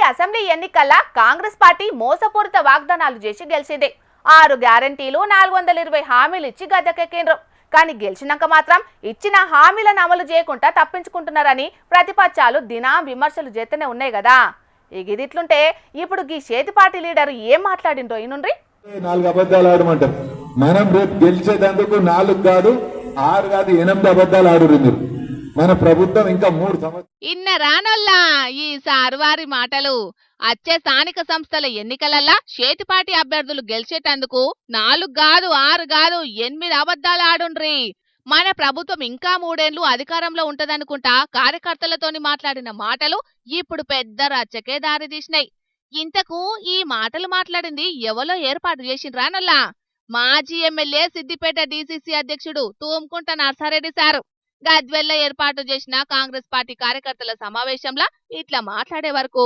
Assembly ఎన్నికల్లో Congress party మోసపూరిత వాగ్దానాలు చేసి గెలిచింది. 6 గ్యారెంటీలు 420 హామీలు ఇచ్చి గద్దెకెక్కిండ్రు. కానీ గెలిచినాక మాత్రం ఇచ్చిన హామీలను అమలు చేయకుండా తప్పించుకుంటున్నారని ప్రతిపక్షాలు దినం విమర్శలు చేస్తూనే ఉన్నాయి కదా. ఇదిట్లుంటే ఇప్పుడు ఈ చేతి పార్టీ లీడర్ ఏం మాట్లాడిండ్రో ఈనుండ్రి. 4 అబద్ధాలు ఆడమంటారు. మనం రేపు గెలిచేదందుకు 4 కాదు 6 కాదు 8 అబద్ధాలు ఆడురు మీరు. మన ప్రభుత్వం ఇంకా 3 సంవత్సరాలు ఇన్న రానోల్లా ఈ సార్వారి మాటలు. వచ్చే స్థానిక సంస్థల ఎన్నికలల్లా చేతిపాటి అభ్యర్థులు గెలిచేటందుకు 4 కాదు 6 కాదు 8 అబద్ధాలు ఆడుండ్రి. మన ప్రభుత్వం ఇంకా 3 ఏళ్లు అధికారంలో ఉంటదనుకుంటా కార్యకర్తలతోని మాట్లాడిన మాటలు ఇప్పుడు పెద్ద రచ్చకే దారి తీసినాయి. ఇంతకు ఈ మాటలు మాట్లాడింది ఎవలో ఏర్పాటు చేసిండ్రానోల్లా? మాజీ ఎమ్మెల్యే సిద్దిపేట డీసీసీ అధ్యక్షుడు తూముకుంట నర్సారెడ్డి సారు గద్వెల్ల ఏర్పాటు చేసిన కాంగ్రెస్ పార్టీ కార్యకర్తల సమావేశంలో ఇట్లా మాట్లాడే వరకు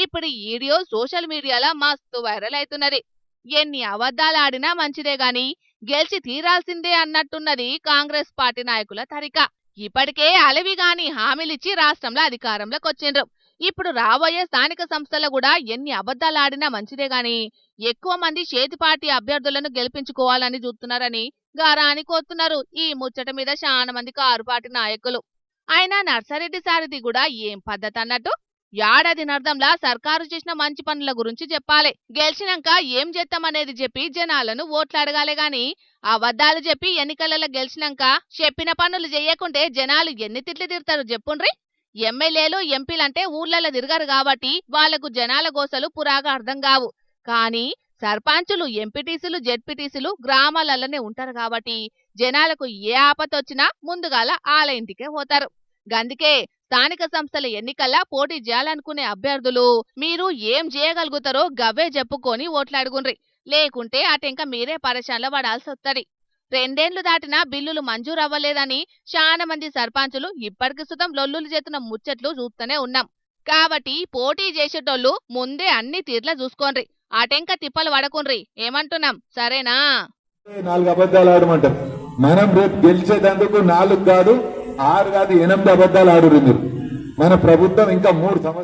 ఇప్పుడు ఈ వీడియో సోషల్ మీడియాలో మస్తు వైరల్ అవుతున్నది. ఎన్ని అబద్ధాలు ఆడినా మంచిదే గాని గెలిచి తీరాల్సిందే అన్నట్టున్నది కాంగ్రెస్ పార్టీ నాయకుల తరిక. ఇప్పటికే అలవిగాని హామీలిచ్చి రాష్ట్రంలో అధికారంలోకి వచ్చిండ్రు. ఇప్పుడు రాబోయే స్థానిక సంస్థలు కూడా ఎన్ని అబద్ధాలు ఆడినా మంచిదే గాని ఎక్కువ మంది చేతి పార్టీ అభ్యర్థులను గెలిపించుకోవాలని చూస్తున్నారని గారాని కోస్తున్నారు ఈ ముచ్చట మీద చాలా మంది కారు పార్టీ నాయకులు. అయినా నర్సారెడ్డి సారథి కూడా ఏం పద్ధతి అన్నట్టు ఏడాది నర్దంలా సర్కారు చేసిన మంచి పనుల గురించి చెప్పాలి. గెలిచినాక ఏం చేస్తామనేది చెప్పి జనాలను ఓట్లాడగాలే గాని అబద్ధాలు చెప్పి ఎన్నికలలో గెలిచినాక చెప్పిన పనులు చెయ్యకుంటే జనాలు ఎన్ని తిట్లు తిడతారు చెప్పుండ్రి. ఎమ్మెల్యేలు ఎంపీలంటే ఊర్లలో తిరగరు కాబట్టి వాళ్లకు జనాల గోసలు పురాగా అర్థం కావు. కానీ సర్పంచులు ఎంపీటీసీలు జెడ్పీటీసీలు గ్రామాలలోనే ఉంటారు కాబట్టి జనాలకు ఏ ఆపతొచ్చినా ముందుగాల ఆల ఇంటికే పోతారు. గందుకే స్థానిక సంస్థల ఎన్నికల్లో పోటీ చేయాలనుకునే అభ్యర్థులు మీరు ఏం చేయగలుగుతారో గవ్వే చెప్పుకొని ఓట్లాడుగుండ్రి. లేకుంటే అటెంక మీరే పరేషాన్లో పడాల్సి వస్తుంది. 2 ఏళ్లు దాటినా బిల్లులు మంజూరు అవ్వలేదని చాలా మంది సర్పంచులు ఇప్పటికి సుతం లొల్లులు చేస్తున్న ముచ్చట్లు చూస్తూనే ఉన్నాం. కాబట్టి పోటీ చేసేటోళ్ళు ముందే అన్ని తీర్ల చూసుకోండ్రి. అటెంక తిప్పలు పడకుండ్రి. ఏమంటున్నాం సరేనా? 4 అబద్ధాలు ఆడమంటారు. మనం రేపు గెలిచేదందుకు 4 కాదు 6 కాదు 8 అబద్ధాలు ఆడురు మీరు. మన ప్రభుత్వం ఇంకా 3 సంవత్సరాలు